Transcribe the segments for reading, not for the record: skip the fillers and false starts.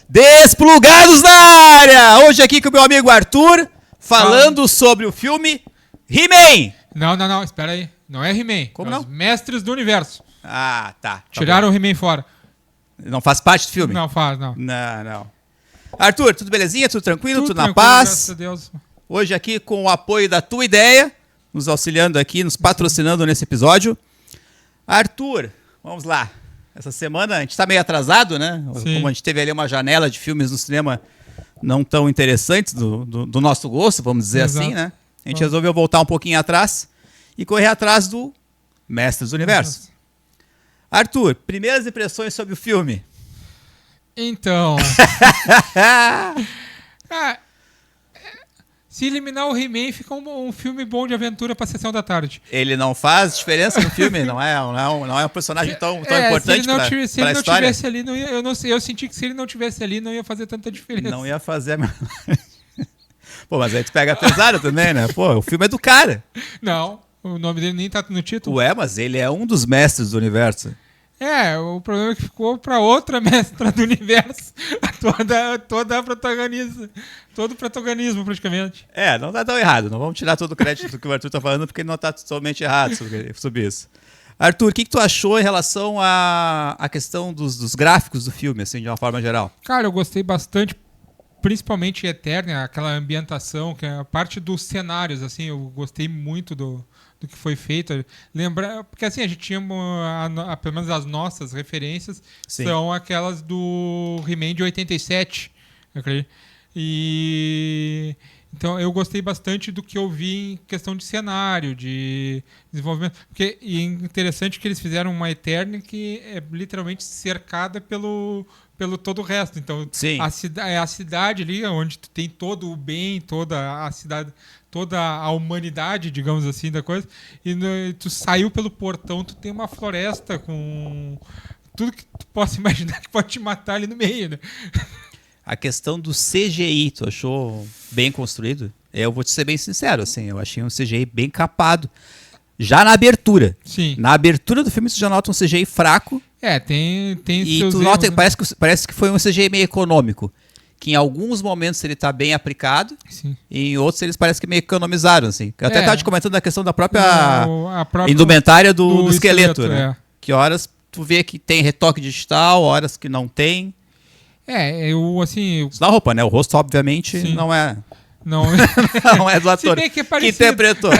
Desplugados na área! Hoje aqui com o meu amigo Arthur, falando sobre o filme He-Man. Não, espera aí. Não é He-Man. Como é não? Os Mestres do Universo. Ah, tá. Tiraram o He-Man fora. Não faz parte do filme? Não faz, não. Não. Arthur, tudo belezinha? Tudo tranquilo? Tudo na tranquilo, paz? graças a Deus. Hoje aqui com o apoio da Tua Ideia, nos auxiliando aqui, nos patrocinando nesse episódio. Arthur, vamos lá. Essa semana a gente tá meio atrasado, né? Sim. Como a gente teve ali uma janela de filmes no cinema não tão interessantes do nosso gosto, vamos dizer Exato. assim, né? A gente resolveu voltar um pouquinho atrás e correr atrás do Mestres do Universo. Arthur, primeiras impressões sobre o filme. Então... se eliminar o He-Man, fica um filme bom de aventura pra sessão da tarde. Ele não faz diferença no filme? Não é um personagem tão importante pra história? Se ele não tivesse ali, não ia, eu senti que se ele não tivesse ali, não ia fazer tanta diferença. Não ia fazer a menor... Pô, mas aí tu pega pesado também, né? Pô, o filme é do cara. Não, o nome dele nem tá no título. Ué, mas ele é um dos mestres do universo. O problema é que ficou pra outra mestra do universo. Toda a protagonista. Todo o protagonismo, praticamente. Não tá tão errado. Não vamos tirar todo o crédito do que o Arthur tá falando, porque ele não tá totalmente errado sobre isso. Arthur, o que tu achou em relação à questão dos gráficos do filme, assim, de uma forma geral? Cara, eu gostei bastante, principalmente Eternia, aquela ambientação, que é a parte dos cenários, assim, eu gostei muito do que foi feito. Porque assim, a gente tinha pelo menos as nossas referências. Sim. São aquelas do He-Man de 87, eu acredito. Então eu gostei bastante do que eu vi em questão de cenário, de desenvolvimento. Porque é interessante que eles fizeram uma Eternia que é literalmente cercada pelo todo o resto. Então, a cidade ali, onde tu tem todo o bem, toda a cidade, toda a humanidade, digamos assim, da coisa. E tu saiu pelo portão, tu tem uma floresta com tudo que tu possa imaginar que pode te matar ali no meio, né? A questão do CGI, tu achou bem construído? Eu vou te ser bem sincero, assim, eu achei um CGI bem capado. Já na abertura. Sim. Na abertura do filme, você já nota um CGI fraco. Tem e seus tu nota, erros, né? parece que foi um CGI meio econômico. Que em alguns momentos ele tá bem aplicado. Sim. E em outros eles parecem que meio economizaram, assim. Eu até tava te comentando da questão da própria indumentária do esqueleto, né? Que horas tu vê que tem retoque digital, horas que não tem. Isso na roupa, né? O rosto, obviamente, sim, não é... Não é do ator que interpretou.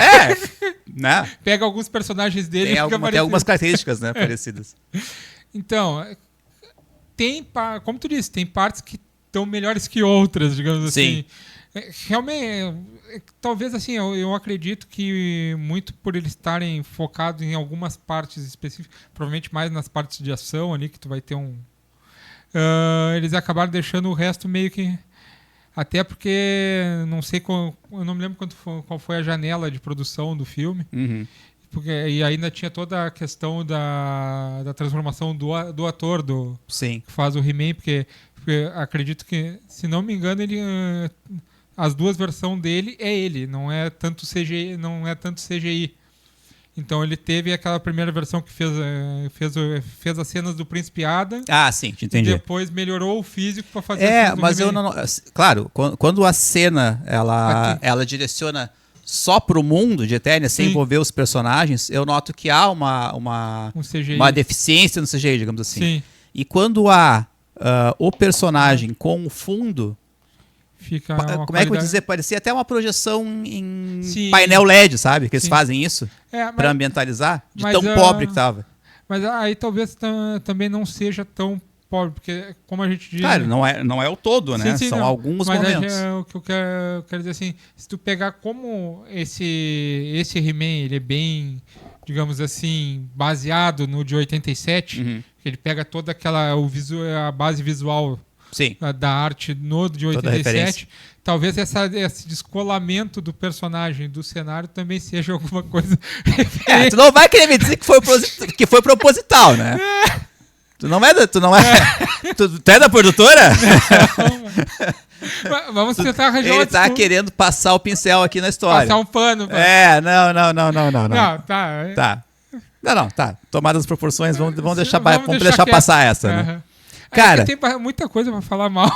Né? Pega alguns personagens dele tem algumas características, né, parecidas. Então, como tu disse, tem partes que estão melhores que outras, digamos assim. Realmente, talvez assim, eu acredito que muito por eles estarem focados em algumas partes específicas, provavelmente mais nas partes de ação ali, que tu vai ter eles acabaram deixando o resto meio que... Até porque, eu não me lembro qual foi a janela de produção do filme. Uhum. E ainda tinha toda a questão da transformação do ator Sim, que faz o He-Man, porque acredito que, se não me engano, as duas versões dele é ele, não é tanto CGI. Então ele teve aquela primeira versão que fez as cenas do Príncipe Adam. Sim, te entendi. E depois melhorou o físico para fazer as cenas do mas He-Man. eu não... Claro, quando a cena ela direciona só pro mundo de Eternia, sem envolver os personagens, eu noto que há uma deficiência no CGI, digamos assim. Sim. E quando há o personagem com o fundo... Como é que eu vou dizer? Parecia até uma projeção em painel LED, sabe? Que eles fazem isso para ambientalizar, de tão pobre que tava. Mas aí talvez também não seja tão pobre, porque como a gente diz... Claro, não é o todo, né? São alguns momentos. Mas o que eu quero dizer assim, se tu pegar como esse He-Man, ele é bem, digamos assim, baseado no de 87, que ele pega toda a base visual... Sim. Da arte no de 87, talvez esse descolamento do personagem do cenário também seja alguma coisa. Tu não vai querer me dizer que foi proposital, né? Tu não é tu é da produtora? Vamos tentar arranjar Ele tá querendo passar o pincel aqui na história. Passar um pano. Não. Tá. Não, tá. Tomadas as proporções, vamos deixar passar essa, né? Cara, tem muita coisa pra falar mal.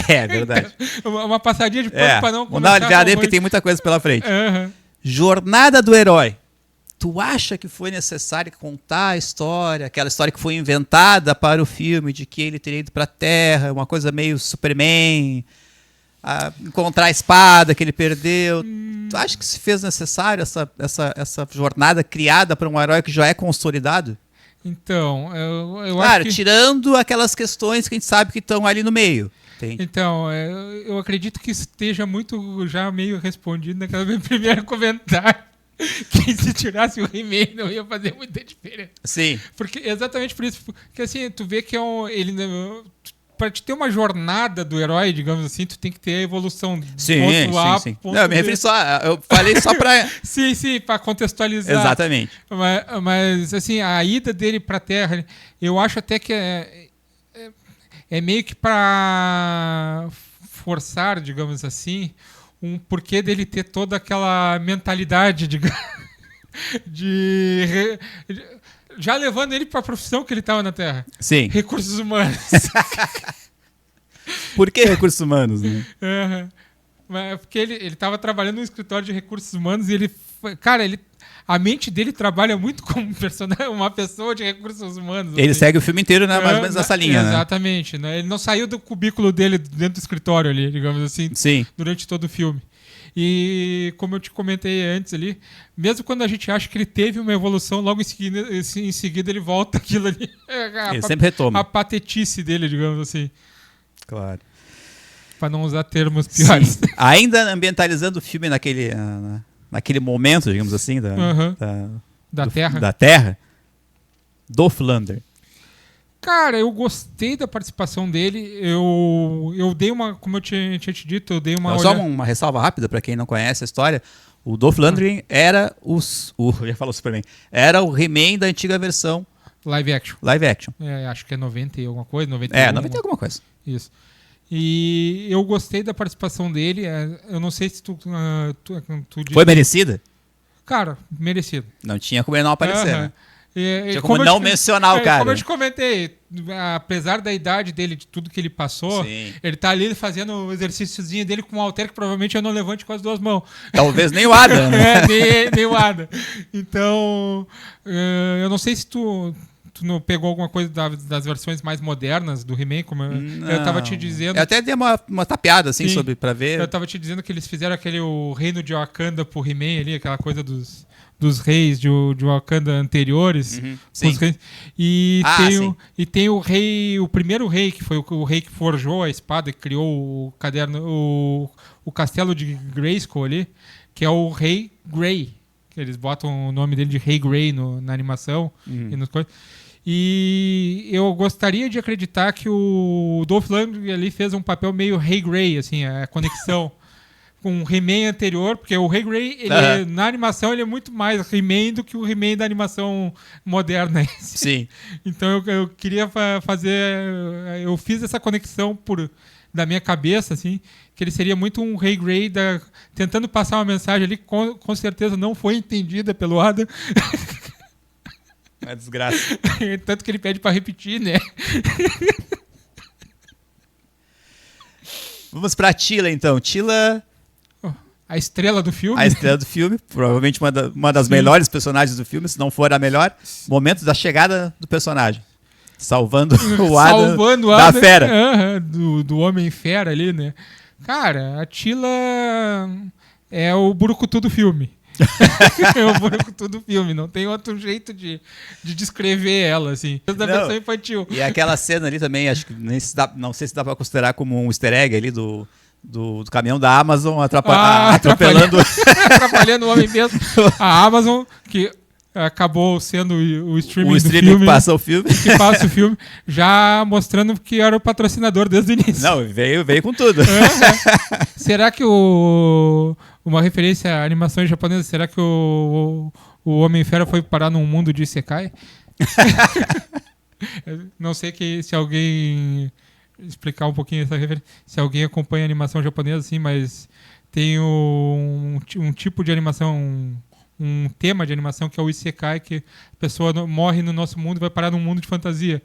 É verdade. Uma passadinha de pano pra não começar. Vamos dar uma aliviada aí, porque tem muita coisa pela frente. Jornada do herói. Tu acha que foi necessário contar a história, aquela história que foi inventada para o filme, de que ele teria ido pra Terra, uma coisa meio Superman, encontrar a espada que ele perdeu? Tu acha que se fez necessário essa jornada criada para um herói que já é consolidado? Então, eu claro, acho que... tirando aquelas questões que a gente sabe que estão ali no meio. Entende? Então, eu acredito que esteja muito já meio respondido naquele meu primeiro comentário. Que se tirasse o He-Man não ia fazer muita diferença. Sim. Porque, exatamente por isso. Porque assim, tu vê que pra te ter uma jornada do herói, digamos assim, tu tem que ter a evolução do ponto A, sim. ponto não, eu me referi eu falei só pra... sim, pra contextualizar. Exatamente. Mas, assim, a ida dele pra Terra, eu acho até que é meio que pra forçar, digamos assim, um porquê dele ter toda aquela mentalidade já levando ele para a profissão que ele estava na Terra. Sim. Recursos humanos. Por que recursos humanos, né? Porque ele estava trabalhando no escritório de recursos humanos e a mente dele trabalha muito como uma pessoa de recursos humanos. Ele segue o filme inteiro, né, mais ou menos nessa linha. Exatamente. Né? Ele não saiu do cubículo dele dentro do escritório ali, digamos assim, durante todo o filme. E como eu te comentei antes ali, mesmo quando a gente acha que ele teve uma evolução, logo em seguida ele volta aquilo ali. Ele sempre retoma. A patetice dele, digamos assim. Claro. Para não usar termos piores. Sim. Ainda ambientalizando o filme naquele momento, digamos assim, da Terra, Dolph Lundgren. Cara, eu gostei da participação dele. Eu dei como eu tinha te dito, eu dei uma só uma ressalva rápida para quem não conhece a história. O Dolph Lundgren era eu já falo Superman. Era o He-Man da antiga versão live action. Acho que é 90 e alguma coisa, 91. 90 e alguma coisa. Isso. E eu gostei da participação dele. Eu não sei se tu disse... Foi merecida? Cara, merecido. Não tinha como ele não aparecer, né? Tinha como não mencionar o cara. Como eu te comentei, apesar da idade dele, de tudo que ele passou, ele tá ali fazendo o exercíciozinho dele com um halter que provavelmente eu não levante com as duas mãos. Talvez nem o Adam. Né? Nem o Adam. Então, eu não sei se tu não pegou alguma coisa das versões mais modernas do He-Man, como eu tava te dizendo. Eu até dei uma tapeada assim sobre pra ver. Eu tava te dizendo que eles fizeram o reino de Wakanda pro He-Man ali, aquela coisa dos reis de Wakanda anteriores. Sim. Reis. E tem o rei, o primeiro rei, que foi o rei que forjou a espada e criou o caderno, o castelo de Grayskull ali, que é o Rei Grey. Que eles botam o nome dele de Rei Grey na animação e nas coisas. E eu gostaria de acreditar que o Dolph Lundgren ali fez um papel meio Rei Grey, assim, a conexão com o He-Man anterior, porque o Rei Grey, na animação, ele é muito mais He-Man do que o He-Man da animação moderna. Sim. Então eu queria fazer... Eu fiz essa conexão da minha cabeça, assim, que ele seria muito um Rei Grey tentando passar uma mensagem ali que com certeza não foi entendida pelo Adam. É desgraça. Tanto que ele pede pra repetir, né? Vamos pra Teela, então. Teela... A estrela do filme. A estrela do filme. Provavelmente uma das melhores personagens do filme, se não for a melhor. Momento da chegada do personagem. Salvando o Adam da fera. Do Homem-Fera ali, né? Cara, a Teela é o Burucutu do filme. É o Burucutu do filme. Não tem outro jeito de descrever ela, assim. Da versão infantil. E aquela cena ali também, acho que não sei se dá pra considerar como um easter egg ali do caminhão da Amazon atropelando atrapalhando o homem mesmo. A Amazon, que acabou sendo o streaming do filme, que passa o filme. Que passa o filme, já mostrando que era o patrocinador desde o início. Não, veio com tudo. Será que uma referência à animação japonesa, será que o Homem-Fera foi parar num mundo de Isekai? Não sei se alguém... explicar um pouquinho essa referência. Se alguém acompanha a animação japonesa, assim, mas tem um tipo de animação, um tema de animação que é o Isekai, que a pessoa morre no nosso mundo e vai parar num mundo de fantasia.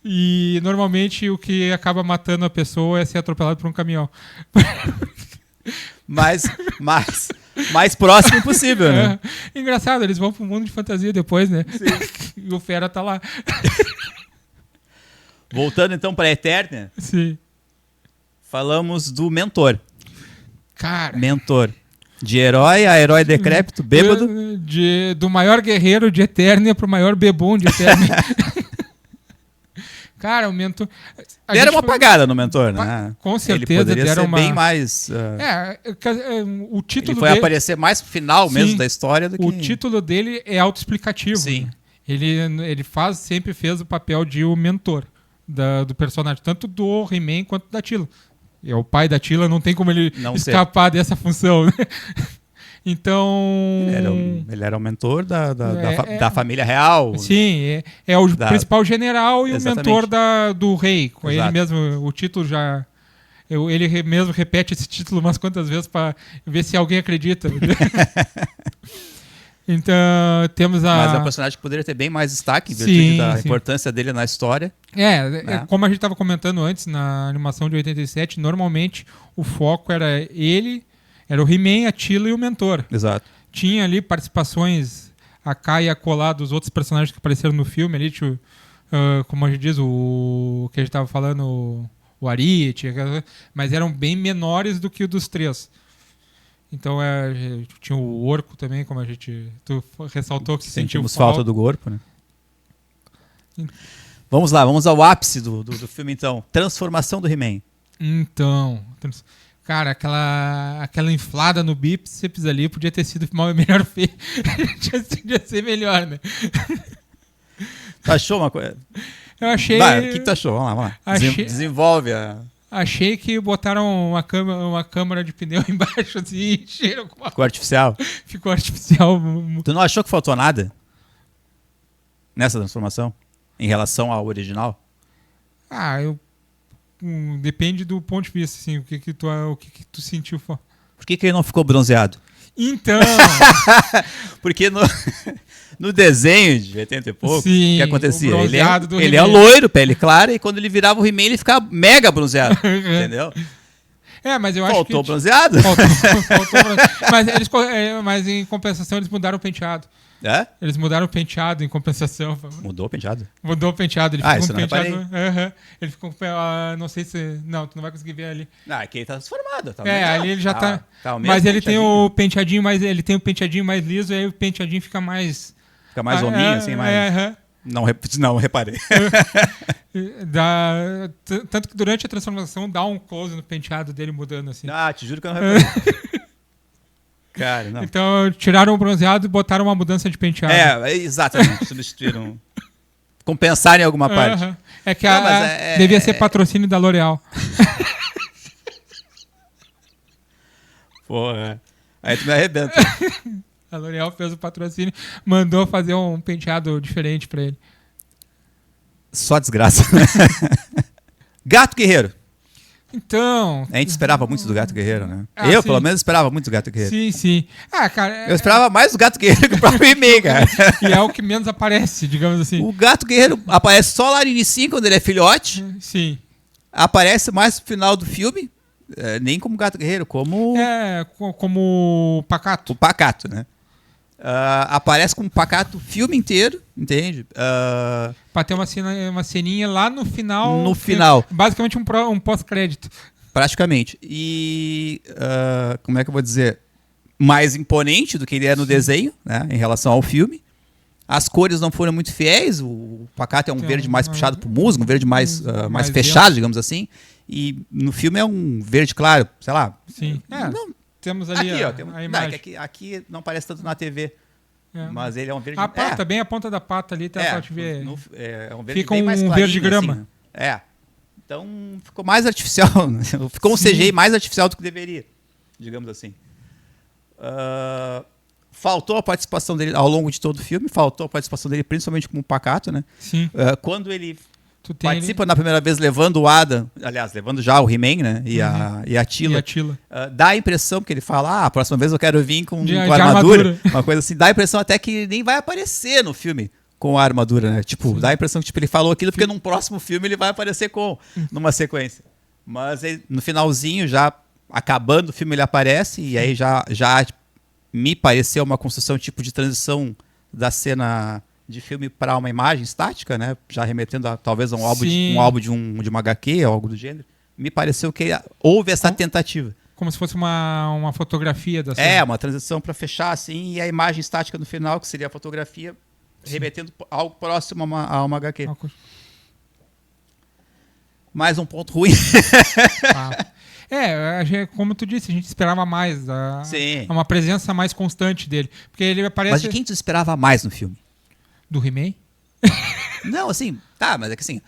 E normalmente o que acaba matando a pessoa é ser atropelado por um caminhão. mais próximo possível, né? Engraçado, eles vão pro mundo de fantasia depois, né? Sim. E o Fera tá lá. Voltando então pra Eternia. Sim. Falamos do mentor. Cara. Mentor. De herói a herói decrépito, bêbado. Do maior guerreiro de Eternia pro maior bebum de Eternia. Cara, o mentor... Deram uma apagada no mentor, né? Com certeza. Ele poderia deram ser bem mais... o título ele foi dele... aparecer mais pro final mesmo da história do que... O título dele é autoexplicativo. Sim. Né? Ele sempre fez o papel de o mentor do personagem, tanto do He-Man quanto da Teela. É o pai da Teela, não tem como ele escapar dessa função, né? Então... Ele era o mentor da família real. Sim, é o principal general e Exatamente. o mentor do rei. Exato. Ele mesmo, o título já... Ele mesmo repete esse título umas quantas vezes para ver se alguém acredita. Então, temos Mas é um personagem que poderia ter bem mais destaque em virtude da importância dele na história. Né? Como a gente estava comentando antes, na animação de 87, normalmente o foco era ele... Era o He-Man, a Teela e o mentor. Exato. Tinha ali participações a cá e a colar dos outros personagens que apareceram no filme ali, como a gente diz, o que a gente estava falando, o Arit, mas eram bem menores do que o dos três. Então tinha o Orco também, como tu ressaltou que sentimos falta do corpo, né? Vamos lá, vamos ao ápice do filme então. Transformação do He-Man. Então, cara, aquela inflada no bíceps ali podia ter sido melhor feito. Podia ser melhor, né? Tu achou uma coisa? Eu achei... O que tu achou? Vamos lá. Desenvolve a... Achei que botaram uma câmara de pneu embaixo assim, e encheram com Ficou artificial? Ficou artificial. Tu não achou que faltou nada nessa transformação em relação ao original? Depende do ponto de vista, assim, o que tu sentiu. Por que ele não ficou bronzeado? Então... Porque no desenho de 80 e pouco, o que acontecia? Ele é loiro, pele clara, e quando ele virava o He-Man, ele ficava mega bronzeado. Entendeu? Mas eu acho Faltou bronzeado? Faltou bronzeado. Mas em compensação eles mudaram o penteado. É? Eles mudaram o penteado em compensação. Mudou o penteado? Mudou o penteado. Ele ficou isso com não penteado. Ele ficou com... não sei se... Não, tu não vai conseguir ver ali. Aqui ele tá transformado. Tá ali ele já tá... Mas ele tem o penteadinho mais... Ele tem o penteadinho mais liso, e aí o penteadinho fica mais... Fica mais hominho, assim, mais... Não reparei. Tanto que durante a transformação dá um close no penteado dele mudando, assim. Te juro que eu não reparei. Cara, não. Então tiraram o bronzeado e botaram uma mudança de penteado. Exatamente. Substituíram. Compensar em alguma parte. É que devia ser patrocínio da L'Oréal. Porra. Aí tu me arrebenta. A L'Oréal fez o patrocínio, mandou fazer um penteado diferente pra ele. Só desgraça. Gato Guerreiro. Então... A gente esperava muito do Gato Guerreiro, né? Eu, pelo menos, esperava muito do Gato Guerreiro. Sim. Cara... Eu esperava mais do Gato Guerreiro que o próprio He-Man, cara. E é o que menos aparece, digamos assim. O Gato Guerreiro aparece só lá no início, quando ele é filhote. Sim. Aparece mais no final do filme. Nem como Gato Guerreiro, como... como Pacato. O Pacato, né? Aparece como Pacato o filme inteiro, entende? Pra ter uma ceninha lá no final. No final. Basicamente um pós-crédito. Praticamente. E, como é que eu vou dizer? Mais imponente do que ele é no desenho, né? Em relação ao filme. As cores não foram muito fiéis. O Pacato é um verde mais puxado pro musgo, um verde mais fechado, digamos assim. E no filme é um verde claro, sei lá. Sim. Temos ali a imagem. Aqui não parece tanto na TV. Mas ele é um verde... A pata, bem a ponta da pata ali, pra te ver. É um verde fica bem mais um clarinho, verde grama. Assim. Então ficou mais artificial. Ficou um CGI mais artificial do que deveria, digamos assim. Faltou a participação dele ao longo de todo o filme. Faltou a participação dele principalmente como Pacato, né? Sim. Quando ele... participa na primeira vez levando o Adam, aliás, levando já o He-Man, né? E a Teela. Dá a impressão, porque ele fala, a próxima vez eu quero vir com armadura. Uma coisa assim, dá a impressão até que ele nem vai aparecer no filme com a armadura, né? Tipo, dá a impressão que ele falou aquilo porque num próximo filme ele vai aparecer numa sequência. Mas ele, no finalzinho, já acabando o filme, ele aparece e aí já me pareceu uma construção tipo de transição da cena de filme para uma imagem estática, né? Já remetendo talvez a um álbum de uma HQ ou algo do gênero. Me pareceu que houve essa tentativa. Como se fosse uma fotografia da cena. É, uma transição para fechar assim e a imagem estática no final, que seria a fotografia, remetendo algo próximo a uma HQ. Mais um ponto ruim. Como tu disse, a gente esperava mais. Uma presença mais constante dele. Porque ele aparece... Mas de quem tu esperava mais no filme? Do He-Man? Não, assim, tá, mas é que assim,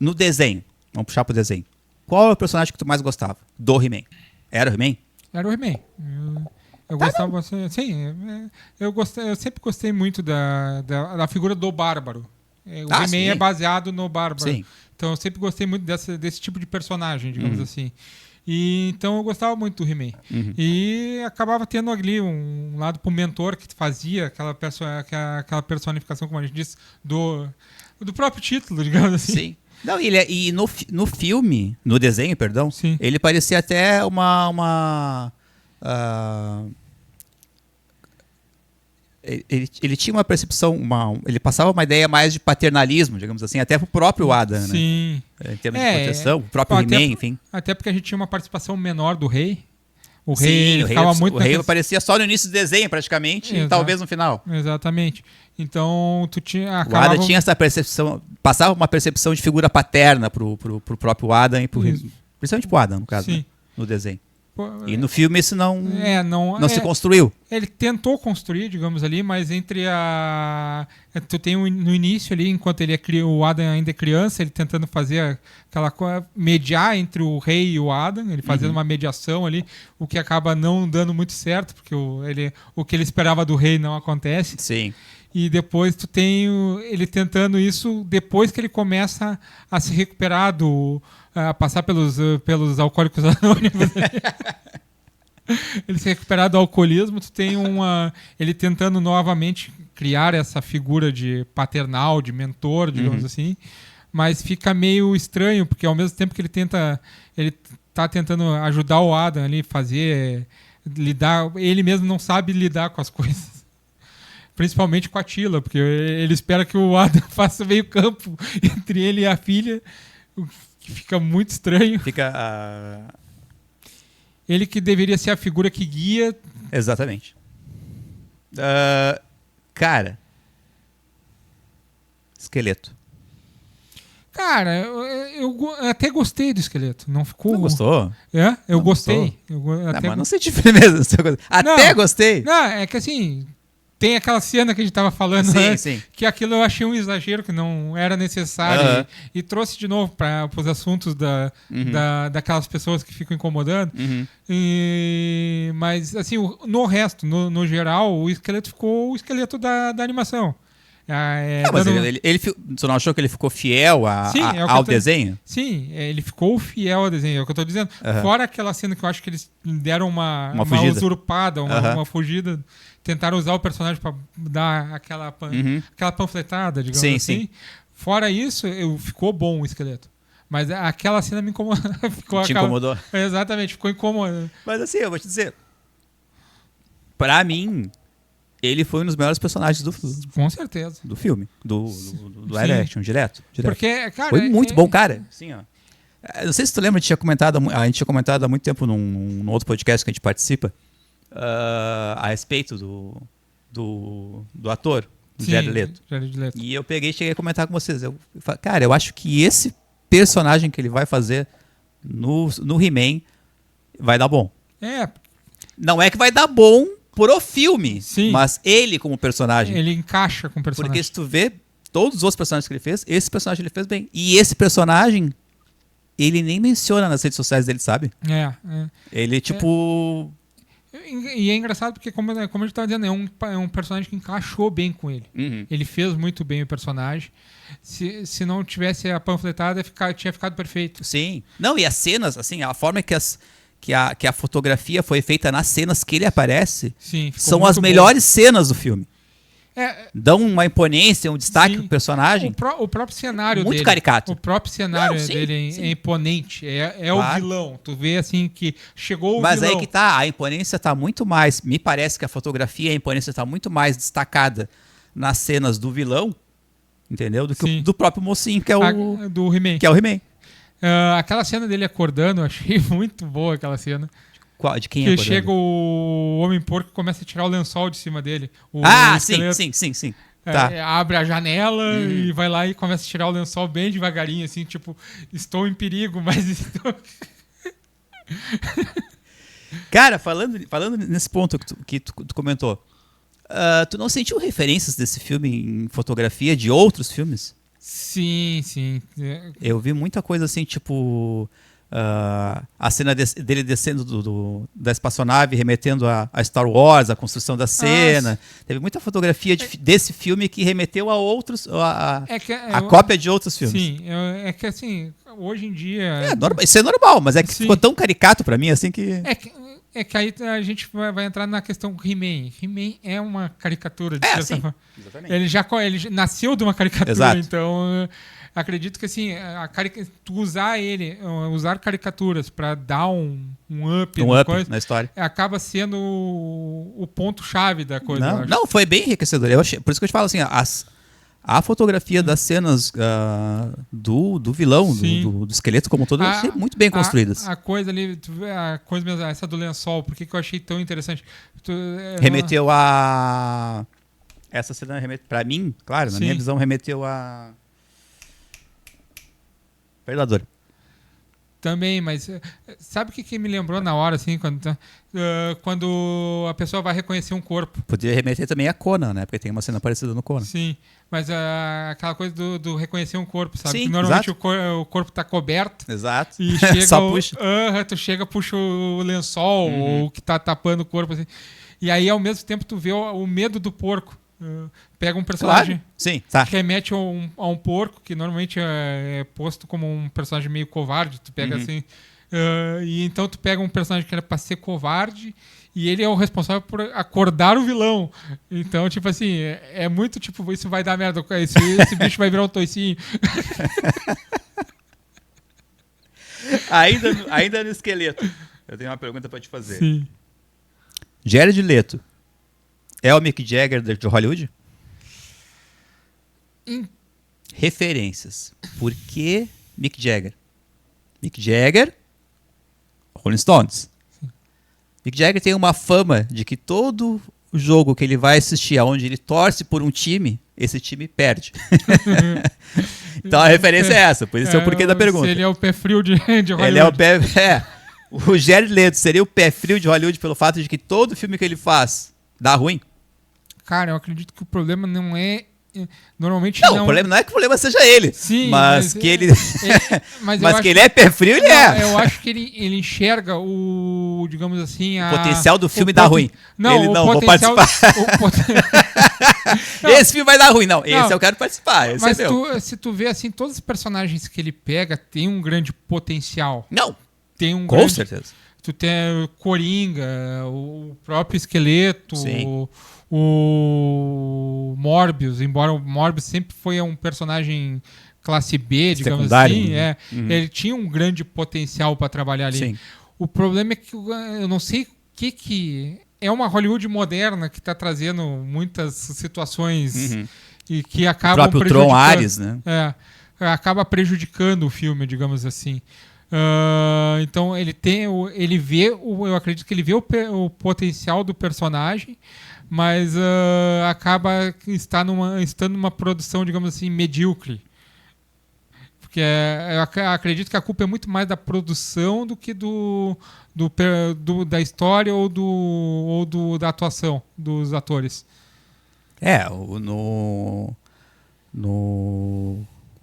no desenho, vamos puxar pro desenho. Qual é o personagem que tu mais gostava? Do He-Man? Era o He-Man? Era o He-Man. Eu gostava bastante. Sim, eu sempre gostei muito da figura do Bárbaro. O He-Man é baseado no Bárbaro. Sim. Então eu sempre gostei muito desse tipo de personagem, digamos assim. E então eu gostava muito do He-Man. E acabava tendo ali um lado pro mentor que fazia aquela personificação, como a gente disse, do próprio título, digamos assim. Sim. Não, e no filme, no desenho, perdão, sim, ele parecia até ele tinha uma percepção, ele passava uma ideia mais de paternalismo, digamos assim, até pro próprio Adam, sim, né? Em termos de proteção, o próprio He-Man, enfim. Até porque a gente tinha uma participação menor do Rei. O Rei ficava muito... O Rei aparecia só no início do desenho, praticamente, e talvez no final. Exatamente. Então, o Adam tinha essa percepção, passava uma percepção de figura paterna pro próprio Adam e principalmente pro Adam, no caso, né? No desenho. E no filme isso não se construiu. Ele tentou construir, digamos ali, mas tu tem no início ali, enquanto o Adam ainda é criança, ele tentando fazer aquela coisa, mediar entre o Rei e o Adam, ele fazendo uma mediação ali, o que acaba não dando muito certo, porque o que ele esperava do Rei não acontece. Sim. E depois tu tem ele tentando isso depois que ele começa a se recuperar a passar pelos alcoólicos anônimos. Ele se recuperar do alcoolismo, tu tem ele tentando novamente criar essa figura de paternal, de mentor, digamos assim, mas fica meio estranho, porque ao mesmo tempo que ele tá tentando ajudar o Adam ali, lidar, ele mesmo não sabe lidar com as coisas. Principalmente com a Tila, porque ele espera que o Adam faça meio campo entre ele e a filha, o que fica muito estranho. Ele que deveria ser a figura que guia. Exatamente. Cara. Esqueleto. Cara, eu até gostei do esqueleto. Não ficou... Não gostou? Eu gostei. Mas não senti firmeza. Até gostei. Não, é que assim... Tem aquela cena que a gente estava falando, sim. Que aquilo eu achei um exagero, que não era necessário. E trouxe de novo para os assuntos daquelas pessoas que ficam incomodando. Mas, assim, no resto, no geral, o esqueleto ficou o esqueleto da animação. Mas você não achou que ele ficou fiel ao desenho? Sim, ele ficou fiel ao desenho, é o que eu estou dizendo. Fora aquela cena que eu acho que eles deram uma usurpada, uma fugida. Tentaram usar o personagem para dar aquela panfletada, digamos assim. Sim. Fora isso, ficou bom o esqueleto. Mas aquela cena me incomodou. Te incomodou? Exatamente, ficou incômodo. Mas assim, eu vou te dizer. Pra mim, ele foi um dos melhores personagens com certeza. Do filme. Do live action, direto. Porque, cara... Foi muito bom, cara. Sim, ó. Não sei se tu lembra, a gente tinha comentado há muito tempo num outro podcast que a gente participa, a respeito do ator, do Jared Leto. E eu cheguei a comentar com vocês. Cara, eu acho que esse personagem que ele vai fazer no He-Man vai dar bom. Não é que vai dar bom pro filme, mas ele como personagem. Ele encaixa com o personagem. Porque se tu vê todos os outros personagens que ele fez, esse personagem ele fez bem. E esse personagem, ele nem menciona nas redes sociais dele, sabe? Ele, tipo... E é engraçado porque, como a gente estava dizendo, é um personagem que encaixou bem com ele. Ele fez muito bem o personagem. Se não tivesse a panfletada, tinha ficado perfeito. Sim. Não, e as cenas, assim, a forma que a fotografia foi feita nas cenas que ele aparece, são as melhores cenas do filme. dão uma imponência, um destaque pro personagem. O próprio cenário muito dele. caricato. O próprio cenário dele é imponente. É claro. O vilão. Tu vê assim que chegou o vilão. Mas aí que tá, a imponência tá muito mais... Me parece que a fotografia, a imponência tá muito mais destacada nas cenas do vilão, entendeu? Do que do próprio mocinho, que é o... do He-Man. Que é o He-Man. Aquela cena dele acordando, eu achei muito boa aquela cena. De quem que chega o Homem-Porco e começa a tirar o lençol de cima dele. Sim. Tá. Abre a janela e vai lá e começa a tirar o lençol bem devagarinho, assim, tipo, estou em perigo, mas estou... Cara, falando nesse ponto que tu comentou, tu não sentiu referências desse filme em fotografia de outros filmes? Sim. Eu vi muita coisa assim, tipo... a cena dele descendo da espaçonave, remetendo a Star Wars, a construção da cena. Teve muita fotografia desse filme que remeteu a outros, a cópia de outros filmes. Sim, é que assim, hoje em dia... Isso é normal, mas é que ficou tão caricato pra mim, assim que... É que aí a gente vai entrar na questão do He-Man. He-Man é uma caricatura, de certa forma. Exatamente. Ele nasceu de uma caricatura, exato. Então... Acredito que assim, tu usar caricaturas para dar um up na história, acaba sendo o ponto-chave da coisa. Não, foi bem enriquecedor. Por isso que eu te falo assim, a fotografia das cenas do vilão, do esqueleto como todo, eu achei muito bem construídas. A coisa ali, mesmo, essa do lençol, por que eu achei tão interessante? Remeteu a... Essa cena remeteu, pra mim, claro, na minha visão, remeteu a... Predador. Também, mas sabe o que me lembrou na hora, assim, quando a pessoa vai reconhecer um corpo? Podia remeter também a Conan, né? Porque tem uma cena parecida no Conan. Sim, mas aquela coisa do reconhecer um corpo, sabe? Sim, que normalmente o corpo tá coberto. Exato. E chega só puxa. Tu puxa o lençol, ou que tá tapando o corpo, assim. E aí, ao mesmo tempo, tu vê o medo do porco. Pega um personagem que remete a um porco, que normalmente é posto como um personagem meio covarde. Tu pega assim. E então tu pega um personagem que era pra ser covarde e ele é o responsável por acordar o vilão. Então, tipo assim, é muito tipo, isso vai dar merda. Esse bicho vai virar um toicinho. ainda no esqueleto. Eu tenho uma pergunta pra te fazer. Sim. Jared Leto é o Mick Jagger de Hollywood? Referências. Por que Mick Jagger? Mick Jagger, Rolling Stones. Sim. Mick Jagger tem uma fama de que todo jogo que ele vai assistir, onde ele torce por um time, esse time perde. Então a referência é essa, por isso é o porquê da pergunta. Ele é o pé frio de Hollywood. Ele é o pé... O Jared Leto seria o pé frio de Hollywood pelo fato de que todo filme que ele faz dá ruim? Cara, eu acredito que o problema não é... Normalmente não. O problema não é que o problema seja ele. Sim, mas que ele... mas que ele é pé frio, ele é. Eu acho que ele enxerga digamos assim... O potencial do filme dá ruim. Não, ele não, vou participar. Esse filme vai dar ruim. Não, esse eu quero participar. Esse mas é meu. Se tu vê assim, todos os personagens que ele pega tem um grande potencial. Não. Com certeza. Tu tem o Coringa, o próprio Esqueleto, o Morbius, embora o Morbius sempre foi um personagem classe B, digamos secundário, assim, ele tinha um grande potencial para trabalhar ali. Sim. O problema é que eu não sei o que é uma Hollywood moderna que está trazendo muitas situações e que acabam prejudicando. O próprio Tron Ares, né? Acaba prejudicando o filme, digamos assim. Então ele vê, eu acredito que ele vê o potencial do personagem, mas acaba estando numa produção, digamos assim, medíocre. Porque eu acredito que a culpa é muito mais da produção do que da história ou da atuação dos atores.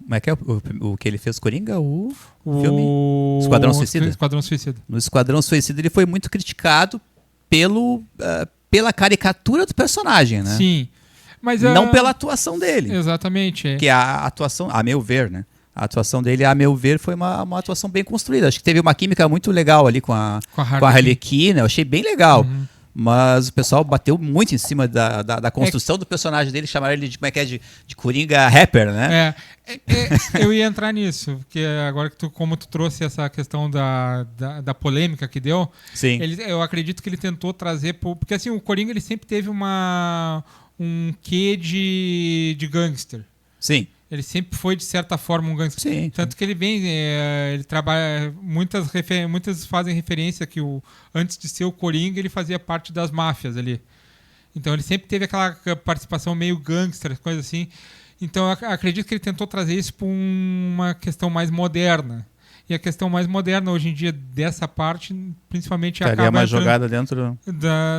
Como é que é o que ele fez Coringa? O filme? Esquadrão Suicida? Esquadrão Suicida. No Esquadrão Suicida ele foi muito criticado pela caricatura do personagem, né? Sim. Mas, não pela atuação dele. Exatamente. Que a atuação, a meu ver, né? A atuação dele, a meu ver, foi uma atuação bem construída. Acho que teve uma química muito legal ali com a Arlequina. Eu achei bem legal. Mas o pessoal bateu muito em cima da construção do personagem dele, chamaram ele de, como é que é, de Coringa rapper, né? Eu ia entrar nisso, porque agora que como tu trouxe essa questão da polêmica que deu, Sim. Eu acredito que ele tentou trazer... Porque assim, o Coringa ele sempre teve um quê de gangster. Sim. Ele sempre foi, de certa forma, um gangster. Sim. Tanto que ele vem, ele trabalha... Muitas fazem referência que antes de ser o Coringa, ele fazia parte das máfias ali. Então ele sempre teve aquela participação meio gangster, coisa assim. Então eu acredito que ele tentou trazer isso para uma questão mais moderna. E a questão mais moderna hoje em dia dessa parte, principalmente acaba uma jogada dentro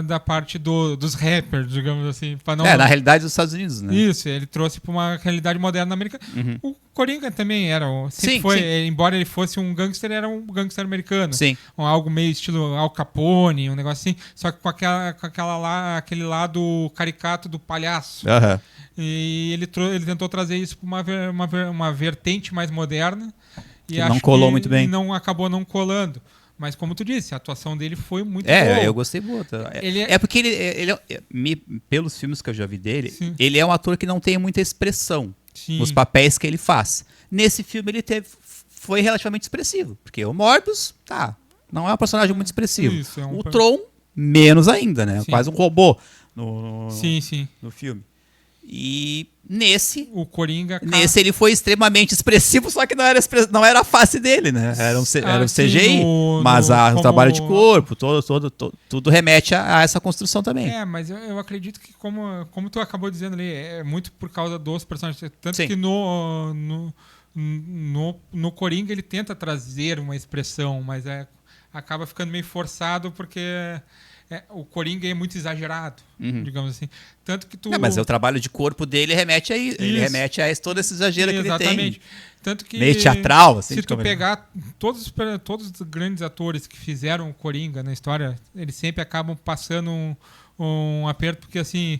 da parte dos rappers, digamos assim. Na realidade dos Estados Unidos, né? Isso, ele trouxe para uma realidade moderna americana. O Coringa também era, sim. Embora ele fosse um gangster, era um gangster americano. Sim. Algo meio estilo Al Capone, um negócio assim, só que com aquele lado caricato do palhaço. E ele tentou trazer isso para uma vertente mais moderna. E que não colou muito bem. Acabou não colando. Mas como tu disse, a atuação dele foi muito boa. Eu gostei muito. Porque pelos filmes que eu já vi dele, sim, ele é um ator que não tem muita expressão, sim, nos papéis que ele faz. Nesse filme ele foi relativamente expressivo. Porque o Morbius, não é um personagem muito expressivo. Isso, o Tron, menos ainda, né? Sim. Quase um robô no filme. E o Coringa... Nesse ele foi extremamente expressivo, só que não era a face dele, né? Era um CGI, mas o trabalho de corpo, tudo remete a essa construção também. Mas eu acredito que, como tu acabou dizendo ali, é muito por causa dos personagens. Tanto sim, que no Coringa ele tenta trazer uma expressão, mas acaba ficando meio forçado porque... o Coringa é muito exagerado, digamos assim. Tanto que mas o trabalho de corpo dele remete a isso. Ele remete a todo esse exagero que ele tem. Exatamente. Tanto que meio teatral, assim. Se tu pegar todos os grandes atores que fizeram o Coringa na história, eles sempre acabam passando um aperto, porque assim...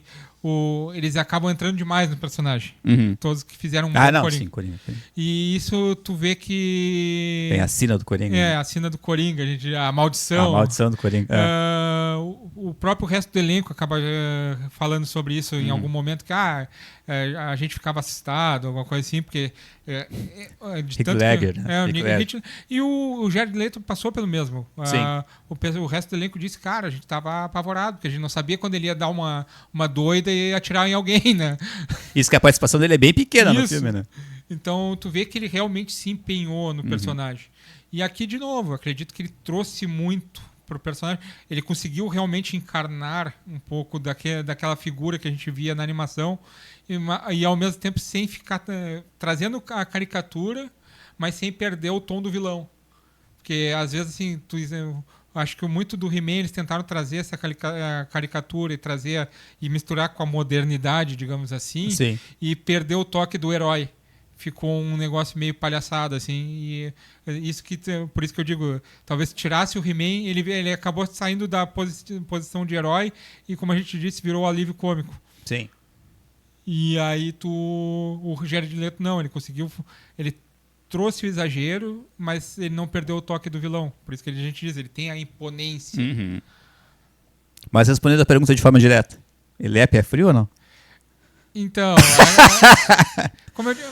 eles acabam entrando demais no personagem. Todos que fizeram Coringa. Sim, Coringa. E isso tu vê que... Tem a sina do Coringa. A sina do Coringa, a maldição. A maldição do Coringa. O próprio resto do elenco acaba falando sobre isso em algum momento, que a gente ficava assustado, alguma coisa assim, porque... Heath Ledger, né? E o Jared Leto passou pelo mesmo. O resto do elenco disse, cara, a gente estava apavorado, porque a gente não sabia quando ele ia dar uma doida e atirar em alguém, né? Isso que a participação dele é bem pequena no filme, né? Então, tu vê que ele realmente se empenhou no personagem. E aqui, de novo, acredito que ele trouxe muito pro personagem. Ele conseguiu realmente encarnar um pouco daquela figura que a gente via na animação e ao mesmo tempo sem ficar trazendo a caricatura, mas sem perder o tom do vilão. Porque, às vezes, assim, acho que muito do He-Man eles tentaram trazer essa caricatura e misturar com a modernidade, digamos assim, sim, e perder o toque do herói. Ficou um negócio meio palhaçado, assim, e por isso que eu digo, talvez tirasse o He-Man, ele acabou saindo da posição de herói e, como a gente disse, virou alívio cômico. Sim. E aí o Jared Leto não, ele trouxe o exagero, mas ele não perdeu o toque do vilão. Por isso que a gente diz, ele tem a imponência. Mas respondendo a pergunta de forma direta, ele é pé frio ou não? Então,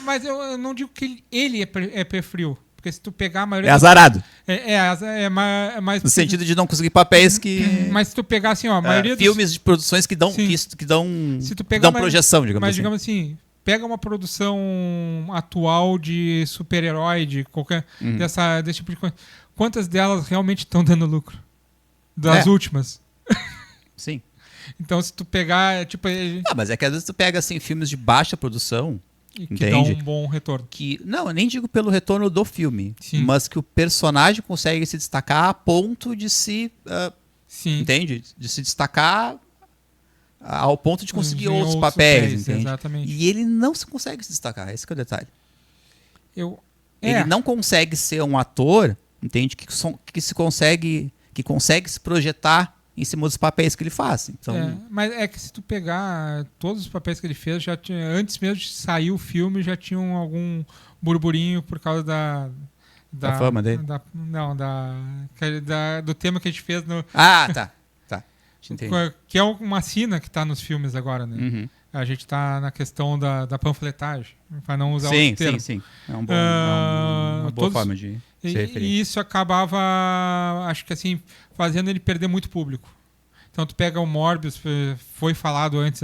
mas eu não digo que ele é pé frio. Porque se tu pegar a maioria... É azarado. É mais... No sentido de não conseguir papéis que... Mas se tu pegar assim, a maioria filmes de produções que dão projeção, digamos assim. Mas digamos assim, pega uma produção atual de super-herói, de qualquer... desse tipo de coisa. Quantas delas realmente estão dando lucro? Das últimas. Sim. Então, se tu pegar, mas é que às vezes tu pega, assim, filmes de baixa produção, que dão um bom retorno. Não, eu nem digo pelo retorno do filme, sim, mas que o personagem consegue se destacar a ponto de sim, entende? De se destacar ao ponto de conseguir outros papéis, entende? Exatamente. E ele não consegue se destacar, esse que é o detalhe. Ele não consegue ser um ator, entende? Que consegue se projetar em cima dos papéis que ele faz. Então... mas é que se tu pegar todos os papéis que ele fez, antes mesmo de sair o filme, já tinham algum burburinho por causa da fama dele? Do tema que a gente fez no... Tá. Que é uma sina que está nos filmes agora, né? Uhum. A gente está na questão da panfletagem, para não usar o termo. Sim. É uma boa forma de se referir. E isso acabava, acho que assim, fazendo ele perder muito público. Então tu pega o Morbius, foi falado antes,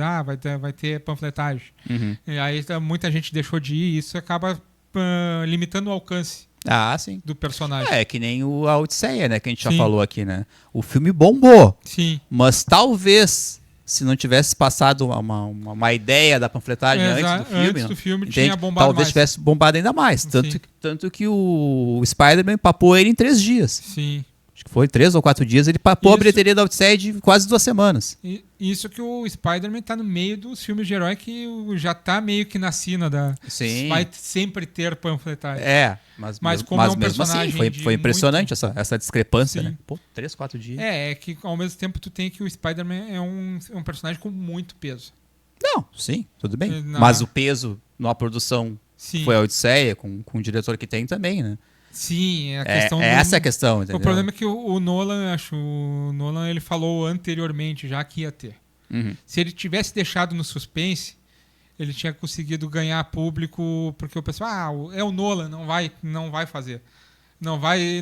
vai ter panfletagem. Uhum. E aí muita gente deixou de ir, e isso acaba limitando o alcance sim. do personagem. É que nem a Odisseia, né? Que a gente já falou aqui, né? O filme bombou. Sim. Mas talvez, se não tivesse passado uma ideia da panfletagem antes do filme, tinha bombado talvez tivesse bombado ainda mais. Tanto que o Spider-Man papou ele em 3 dias. Sim. Acho que foi 3 ou 4 dias, ele papou a bilheteria da Odisseia de quase 2 semanas. Isso que o Spider-Man tá no meio dos filmes de herói que já tá meio que na sina da... Sim. Vai sempre ter panfletagem. Mas como é um personagem assim, foi impressionante essa discrepância, né? Pô, 3, 4 dias. É que ao mesmo tempo tu tem que o Spider-Man é um personagem com muito peso. Não, sim, tudo bem. Mas o peso numa produção foi a Odisseia, com o diretor que tem também, né? Sim, a questão essa é a questão, entendeu? O problema é que o Nolan, ele falou anteriormente já que ia ter. Uhum. Se ele tivesse deixado no suspense, ele tinha conseguido ganhar público, porque o pessoal, é o Nolan, não vai fazer. Não vai.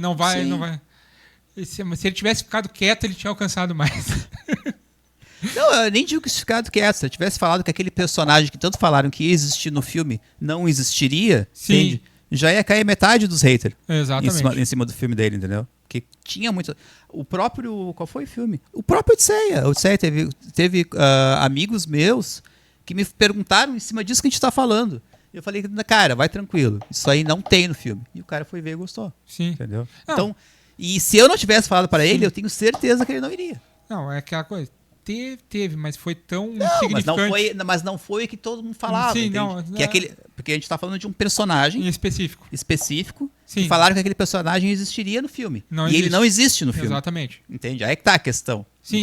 Se ele tivesse ficado quieto, ele tinha alcançado mais. Não, eu nem digo que ficado quieto. Se eu tivesse falado que aquele personagem que tanto falaram que ia existir no filme não existiria, entende? Já ia cair metade dos haters. Exatamente. Em cima do filme dele, entendeu? Porque tinha muito... O próprio... Qual foi o filme? O próprio Odisseia. Odisseia teve amigos meus que me perguntaram em cima disso que a gente tá falando. Eu falei, cara, vai tranquilo. Isso aí não tem no filme. E o cara foi ver e gostou. Sim. Entendeu? Então, e se eu não tivesse falado para ele, eu tenho certeza que ele não iria. Não, é aquela coisa... Teve, mas foi tão insignificante. Mas não foi o que todo mundo falava. Sim, porque a gente tá falando de um personagem específico. Que falaram que aquele personagem existiria no filme. Ele não existe no filme. Exatamente. Entende? Aí que tá a questão. Sim,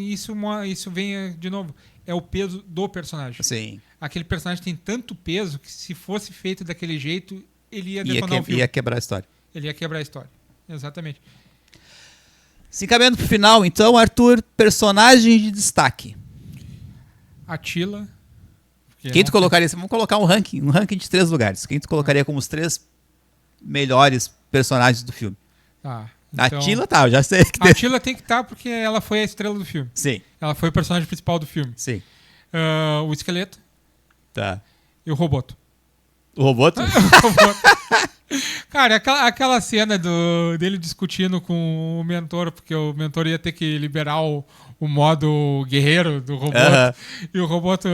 isso vem de novo. É o peso do personagem. Sim. Aquele personagem tem tanto peso que se fosse feito daquele jeito, ele ia detonar o filme. Ia quebrar a história. Ele ia quebrar a história. Exatamente. Se encaminhando pro final, então, Arthur, personagem de destaque. Atila. Quem tu colocaria? Vamos colocar um ranking de 3 lugares. Quem tu colocaria como os 3 melhores personagens do filme? Então, Atila eu já sei. A Atila tem que estar porque ela foi a estrela do filme. Sim. Ela foi o personagem principal do filme. Sim. O Esqueleto. Tá. E o Roboto. O Roboto? Cara, aquela cena dele discutindo com o mentor, porque o mentor ia ter que liberar o modo guerreiro do Roboto. E o Roboto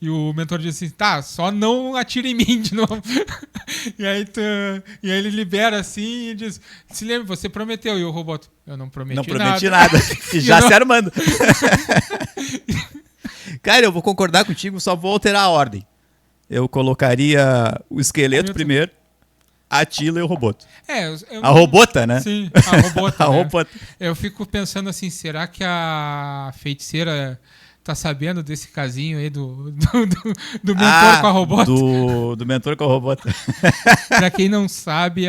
e o mentor disse assim, tá, só não atira em mim de novo. E aí ele libera assim e diz, se lembra, você prometeu. E o Roboto, eu não prometi nada. Não prometi nada. E já se armando. Cara, eu vou concordar contigo, só vou alterar a ordem. Eu colocaria o Esqueleto primeiro, a Atila e o Roboto. A Robota, né? Sim, a Robota. A Robota. Eu fico pensando assim, será que a feiticeira tá sabendo desse casinho aí do mentor com a Robota? Do mentor com a Robota. Pra quem não sabe,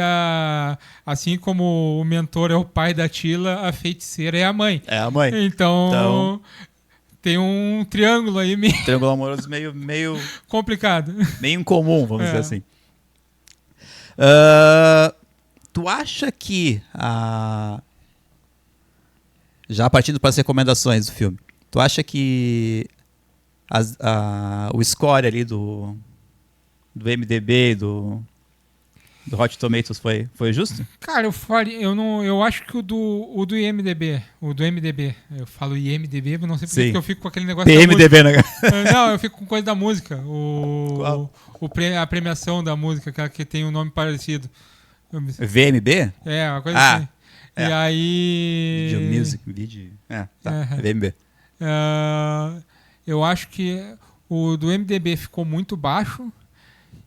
assim como o mentor é o pai da Atila, a feiticeira é a mãe. É a mãe. Então tem um triângulo aí triângulo amoroso meio complicado. Meio incomum, vamos dizer assim. Tu acha que já partindo para as recomendações do filme, tu acha que o score ali do MDB e do Hot Tomatoes foi justo? Cara, eu acho que o do IMDB, eu falo IMDB, não sei porque eu fico com aquele negócio PMDB, né? Não, eu fico com coisa da música, a premiação da música, que tem um nome parecido. VMB? É, uma coisa assim. É. E aí... Video Music, VMB. Eu acho que o do MDB ficou muito baixo.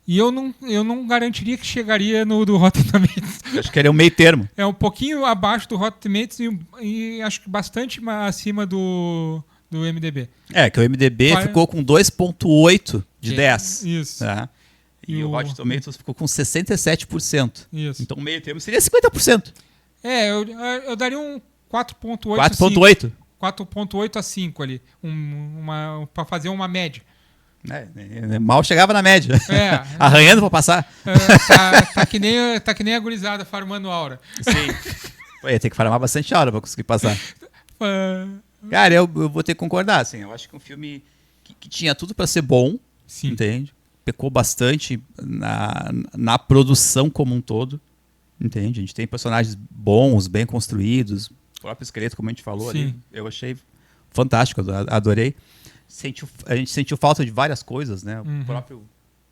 E eu não garantiria que chegaria no do Rotten Tomatoes. Acho que ele é um meio termo. É um pouquinho abaixo do Rotten Tomatoes e acho que bastante acima do MDB. Que o MDB ficou com 2,8 de 10. Isso. Tá? E o Rotten Tomatoes ficou com 67%. Isso. Então o meio termo seria 50%. Eu daria um 4.8 4.8? 4.8 a 5 ali, para fazer uma média. Mal chegava na média. Arranhando pra passar. Tá que nem a gurizada farmando aura. Sim. Ia ter que farmar bastante aura pra conseguir passar. Cara, eu vou ter que concordar, assim. Eu acho que é um filme que tinha tudo pra ser bom. Sim. Entende? Pecou bastante na produção como um todo. Entende? A gente tem personagens bons, bem construídos. O próprio esqueleto, como a gente falou ali. Eu achei fantástico, adorei. A gente sentiu falta de várias coisas, né? O próprio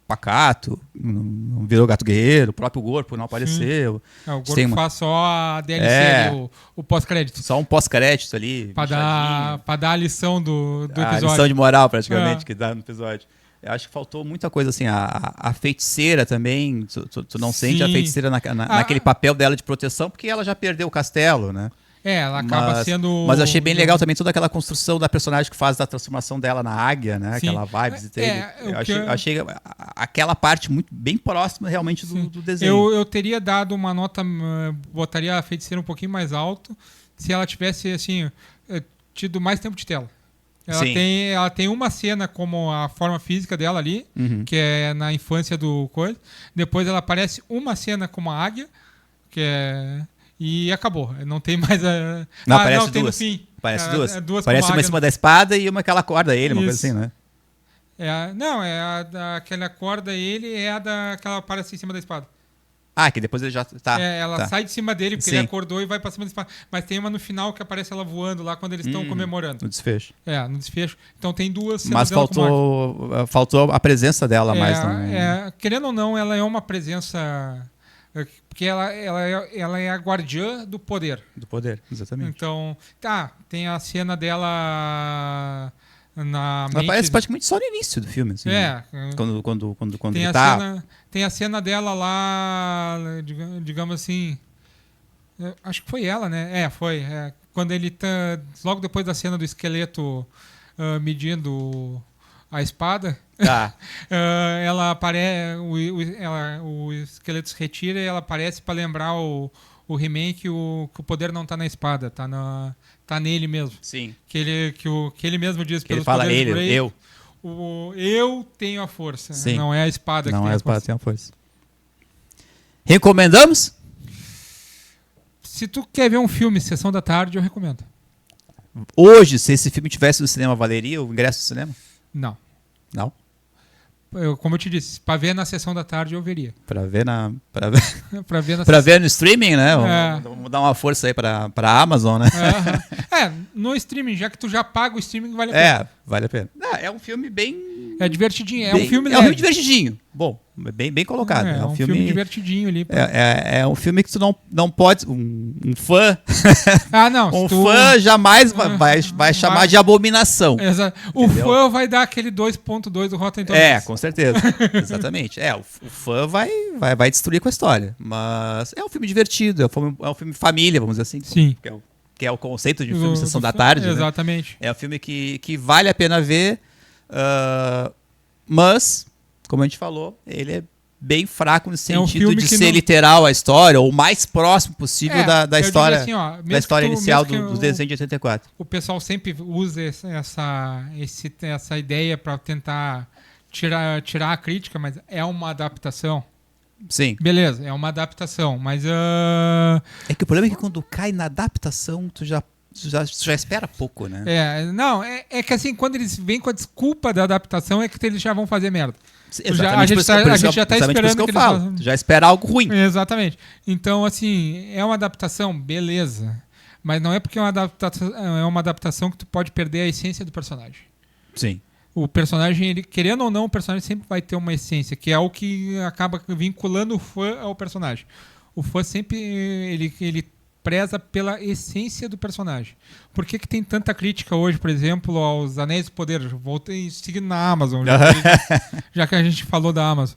Pacato não virou Gato Guerreiro, o próprio Gorpo não apareceu. O Gorpo faz só a DLC, o pós-crédito. Só um pós-crédito ali. Pra dar a lição do episódio. A lição de moral, praticamente, que dá no episódio. Eu acho que faltou muita coisa, assim, a feiticeira também, tu não sente a feiticeira naquele papel dela de proteção, porque ela já perdeu o castelo, né? Ela acaba sendo... Mas eu achei bem legal também toda aquela construção da personagem que faz da transformação dela na águia, né? Sim. Aquela vibes. Eu achei aquela parte bem próxima realmente do desenho. Eu teria dado uma nota, botaria a feiticeira um pouquinho mais alto, se ela tivesse, assim, tido mais tempo de tela. Ela tem uma cena como a forma física dela ali, que é na infância do coisa. Depois ela aparece uma cena como a águia, que é... E acabou. Não tem mais a... Não, aparece duas. No fim. Aparece duas. Parece uma em cima da espada e uma que ela acorda ele, uma coisa assim, né? Aquela acorda ele é a que ela aparece em cima da espada. Que depois ele já... Ela sai de cima dele, porque ele acordou e vai pra cima da espada. Mas tem uma no final que aparece ela voando lá quando eles estão comemorando. No desfecho. No desfecho. Então tem duas Mas cenas faltou a presença dela mais. Querendo ou não, ela é uma presença... Porque ela é a guardiã do poder. Do poder, exatamente. Então, tem a cena dela na ela aparece praticamente só no início do filme. Assim, quando tem ele tem a cena dela lá, digamos assim... Acho que foi ela, né? Foi. Quando ele tá... Logo depois da cena do esqueleto medindo a espada... ela aparece, o esqueleto se retira e ela aparece para lembrar o He-Man que o poder não tá na espada, tá nele mesmo. Sim. Que ele mesmo diz que ele fala eu tenho a força. Sim. Não é a espada não que tem a espada, tem a força. Recomendamos? Se tu quer ver um filme Sessão da Tarde, eu recomendo. Hoje, se esse filme tivesse no cinema, valeria o ingresso do cinema? Não. Não? Como eu te disse, para ver na Sessão da Tarde eu veria. Para ver para ver no streaming, né? Vamos dar uma força aí para a Amazon, né? No streaming, já que tu já paga o streaming, vale a pena. Vale a pena. É um filme bem... É divertidinho, um filme leve. É um filme divertidinho. Bom, bem colocado. É um filme divertidinho ali. É um filme que tu não pode... Um fã... não. Fã jamais vai chamar de abominação. Exato. O fã vai dar aquele 2.2 do Rotten Tomatoes. Com certeza. Exatamente. O fã vai destruir com a história. Mas é um filme divertido. É um filme família, vamos dizer assim. Sim. Que é o conceito de filme Sessão da Tarde. Exatamente. Né? É um filme que vale a pena ver. Mas, como a gente falou, ele é bem fraco no sentido de ser literal a história, ou o mais próximo possível da história, assim, da história inicial do desenho de 84. O pessoal sempre usa essa ideia para tentar tirar a crítica, mas é uma adaptação. Sim. Beleza, é uma adaptação, mas... É que o problema é que quando cai na adaptação, tu já espera pouco, né? É que assim, quando eles vêm com a desculpa da adaptação, é que eles já vão fazer merda. A gente já tá esperando que eu falo. Tu já espera algo ruim. Exatamente. Então, assim, é uma adaptação, beleza. Mas não é porque é uma adaptação que tu pode perder a essência do personagem. Sim. O personagem, querendo ou não, o personagem sempre vai ter uma essência, que é o que acaba vinculando o fã ao personagem. O fã sempre, ele preza pela essência do personagem. Por que tem tanta crítica hoje, por exemplo, aos Anéis do Poder? Voltei seguindo na Amazon, já que a gente falou da Amazon.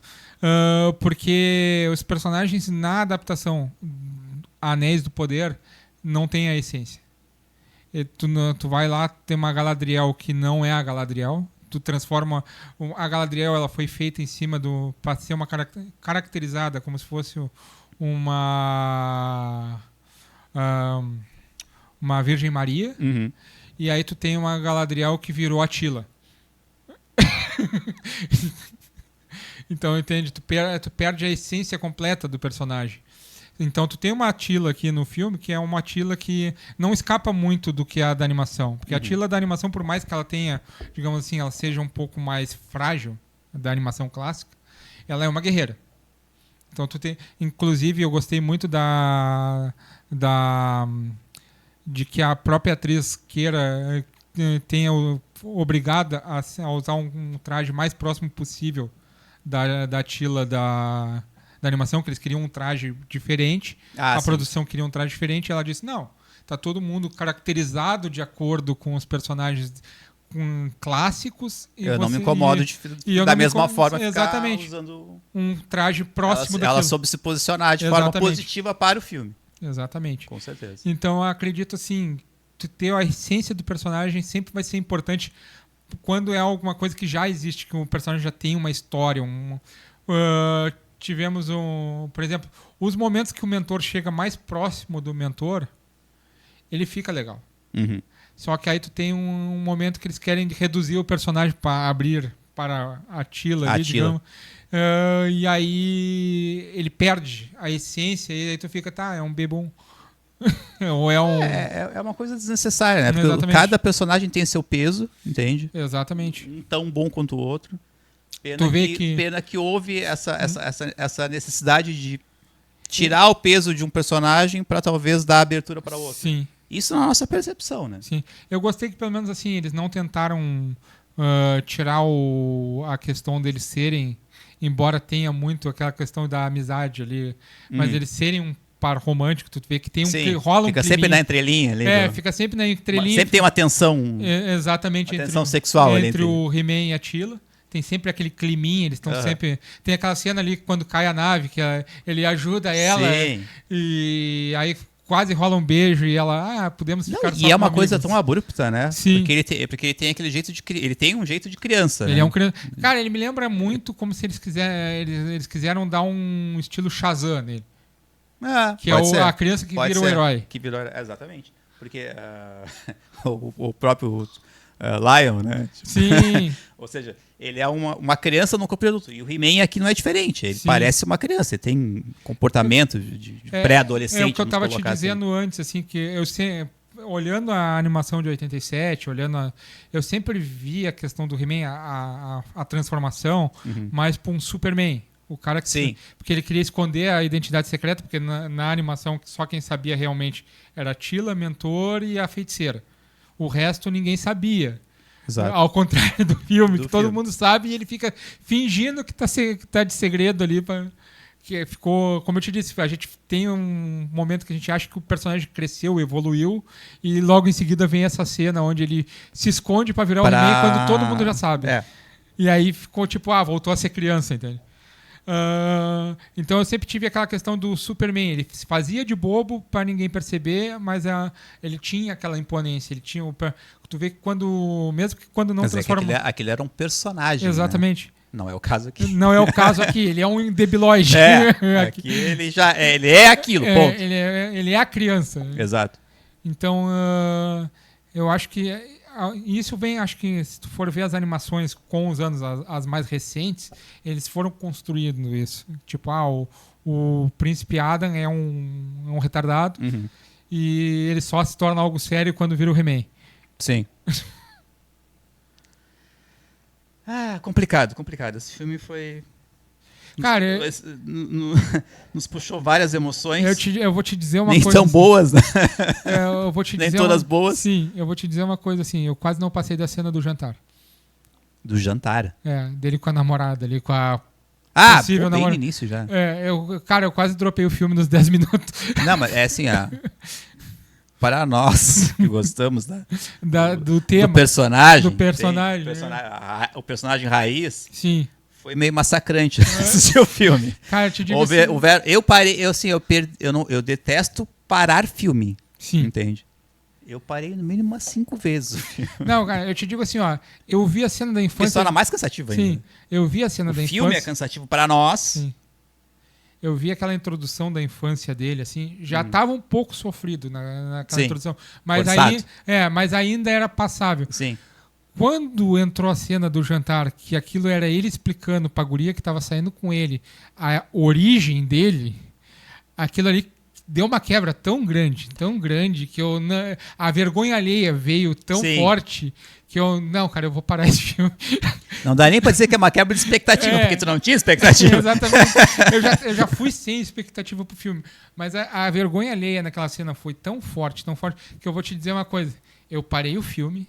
Porque os personagens na adaptação Anéis do Poder não têm a essência. Tu vai lá, tem uma Galadriel que não é a Galadriel. Tu transforma... A Galadriel, ela foi feita em cima para ser uma caracterizada como se fosse uma uma Virgem Maria, e aí tu tem uma Galadriel que virou Atila. Então, entende? Tu perde a essência completa do personagem. Então, tu tem uma Atila aqui no filme, que é uma Atila que não escapa muito do que a da animação. Porque a Atila da animação, por mais que ela tenha, digamos assim, ela seja um pouco mais frágil da animação clássica, ela é uma guerreira. Então, tu tem... Inclusive, eu gostei muito de que a própria atriz tenha obrigada a usar um traje mais próximo possível da Atila da animação, que eles queriam um traje diferente, a produção queria um traje diferente, e ela disse, não, tá todo mundo caracterizado de acordo com os personagens clássicos. E eu não me incomodo da mesma forma exatamente, usando um traje próximo daquilo. Ela soube se posicionar de forma positiva para o filme. Exatamente. Com certeza. Então, eu acredito assim, ter a essência do personagem sempre vai ser importante quando é alguma coisa que já existe, que o personagem já tem uma história. Tivemos, por exemplo, os momentos que o mentor chega mais próximo do mentor, ele fica legal. Só que aí tu tem um momento que eles querem reduzir o personagem para abrir para a Atila, digamos. E aí ele perde a essência, e aí tu fica, é um bebum. Ou é uma coisa desnecessária, né? Porque cada personagem tem seu peso, entende? Exatamente. Um tão bom quanto o outro. Pena que houve essa necessidade de tirar o peso de um personagem para talvez dar abertura para outro. Sim. Isso na nossa percepção, né? Sim. Eu gostei que pelo menos assim eles não tentaram tirar a questão deles serem, embora tenha muito aquela questão da amizade ali, mas eles serem um par romântico, tu vê que tem rola fica sempre na entrelinha ali. Fica sempre na entrelinha. Sempre tem uma tensão. Exatamente. Uma tensão sexual entre o He-Man e a Atila. Tem sempre aquele climinha, eles estão sempre... Tem aquela cena ali quando cai a nave, que ele ajuda ela. Sim. E aí quase rola um beijo e ela, podemos ficar só E é uma amigos. Coisa tão abrupta, né? Sim. Porque ele tem aquele jeito de... Ele tem um jeito de criança, ele né? É um criança. Cara, ele me lembra muito como se eles quiseram dar um estilo Shazam nele. Que é a criança que vira o herói. Que virou, exatamente. Porque o próprio Lion, né? Sim. Ou seja, ele é uma criança no corpo de adulto. E o He-Man aqui não é diferente. Ele parece uma criança. Ele tem comportamento de pré-adolescente. É o que eu estava te dizendo antes, assim, que eu sempre... Olhando a animação de 87, eu sempre vi a questão do He-Man, a transformação, mais para um Superman. O cara que... Sim. Porque ele queria esconder a identidade secreta, porque na animação só quem sabia realmente era a Tila, Mentor e a Feiticeira. O resto ninguém sabia. Exato. Ao contrário do filme, que todo mundo sabe, e ele fica fingindo que tá de segredo ali. Que ficou, como eu te disse, a gente tem um momento que a gente acha que o personagem cresceu, evoluiu, e logo em seguida vem essa cena onde ele se esconde para virar o He-Man quando todo mundo já sabe. E aí ficou tipo, voltou a ser criança, entende? Então eu sempre tive aquela questão do Superman, ele se fazia de bobo para ninguém perceber, mas ele tinha aquela imponência, ele tinha tu vê que mesmo que quando não transforma... Aquele era um personagem. Exatamente. Né? Não é o caso aqui. Não é o caso aqui, ele é um debilóide. Aqui ele é aquilo, ponto. Ele é a criança. Exato. Então eu acho que isso vem, acho que se tu for ver as animações com os anos, as mais recentes, eles foram construindo isso. Tipo, o Príncipe Adam é um retardado e ele só se torna algo sério quando vira o He-Man. Sim. Complicado. Esse filme foi... Cara, nos puxou várias emoções. Eu vou te dizer uma coisa... Nem tão assim, boas, né? Eu vou te Nem dizer todas boas. Sim, eu vou te dizer uma coisa assim. Eu quase não passei da cena do jantar. Do jantar? Dele com a namorada, ali com a possível namorada. Bem no início já. Eu quase dropei o filme nos 10 minutos. Não, mas é assim, para nós que gostamos do tema. Do personagem. O personagem raiz. Sim. Foi meio massacrante assistir o filme. Cara, eu te digo eu detesto parar filme. Sim. Entende? Eu parei no mínimo umas 5 vezes o filme. Não, cara, eu te digo assim, eu vi a cena da infância... Porque só na mais cansativa ainda. Sim, eu vi a cena da infância... O filme é cansativo para nós. Sim. eu vi aquela introdução da infância dele, assim, já estava um pouco sofrido naquela introdução. Mas ainda era passável. Sim. Quando entrou a cena do jantar, que aquilo era ele explicando pra guria que estava saindo com ele a origem dele, aquilo ali deu uma quebra tão grande, que a vergonha alheia veio tão forte que eu vou parar esse filme. Não dá nem pra dizer que é uma quebra de expectativa, porque tu não tinha expectativa. Exatamente. Eu já fui sem expectativa pro filme. Mas a vergonha alheia naquela cena foi tão forte, que eu vou te dizer uma coisa. Eu parei o filme,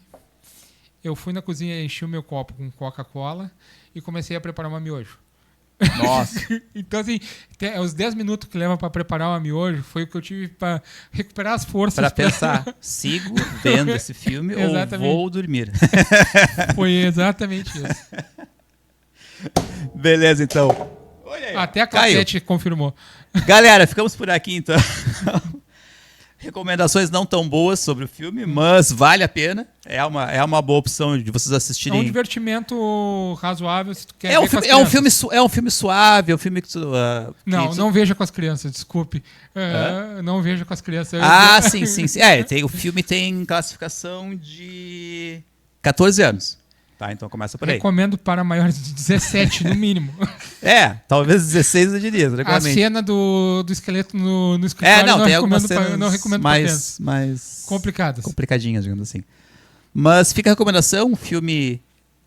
eu fui na cozinha, enchi o meu copo com Coca-Cola e comecei a preparar uma miojo. Nossa. Então, assim, os 10 minutos que leva para preparar uma miojo foi o que eu tive para recuperar as forças. Para pensar, sigo vendo esse filme ou vou dormir? Foi exatamente isso. Beleza, então. Até a Classete confirmou. Galera, ficamos por aqui, então. Recomendações não tão boas sobre o filme, mas vale a pena. É uma boa opção de vocês assistirem. É um divertimento razoável se tu quer ver com as crianças. É um filme suave, é um filme que tu... não veja com as crianças, desculpe. Não veja com as crianças. Sim. O filme tem classificação de 14 anos. Tá, então começa por aí. Recomendo para maiores de 17, no mínimo. Talvez 16 eu diria. A cena do esqueleto no escritório tem algumas cenas não recomendo mais complicadas. Complicadinhas, digamos assim. Mas fica a recomendação, o filme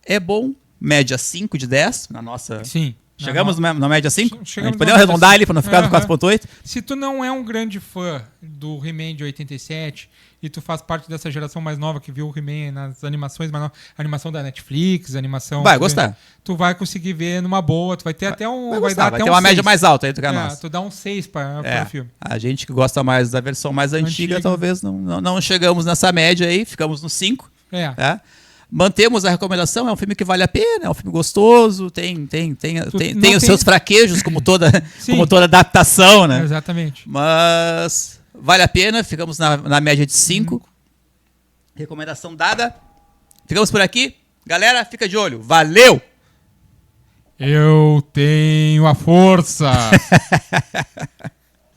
é bom, média 5 de 10, na nossa... Sim. Chegamos na média 5? A gente podemos arredondar ali para não ficar no 4.8? Se tu não é um grande fã do He-Man de 87 e tu faz parte dessa geração mais nova que viu o He-Man nas animações mais novas, animação da Netflix, animação... Vai gostar. Tu vai conseguir ver numa boa, tu vai ter até um... Vai ter uma média mais alta aí do que a nossa. Tu dá um 6 para o filme. A gente que gosta mais da versão mais antiga. Talvez não chegamos nessa média aí, ficamos no 5. Mantemos a recomendação, é um filme que vale a pena, é um filme gostoso, tem os seus fraquejos, como toda adaptação, né? Exatamente. Mas vale a pena, ficamos na média de 5. Recomendação dada. Ficamos por aqui. Galera, fica de olho. Valeu! Eu tenho a força!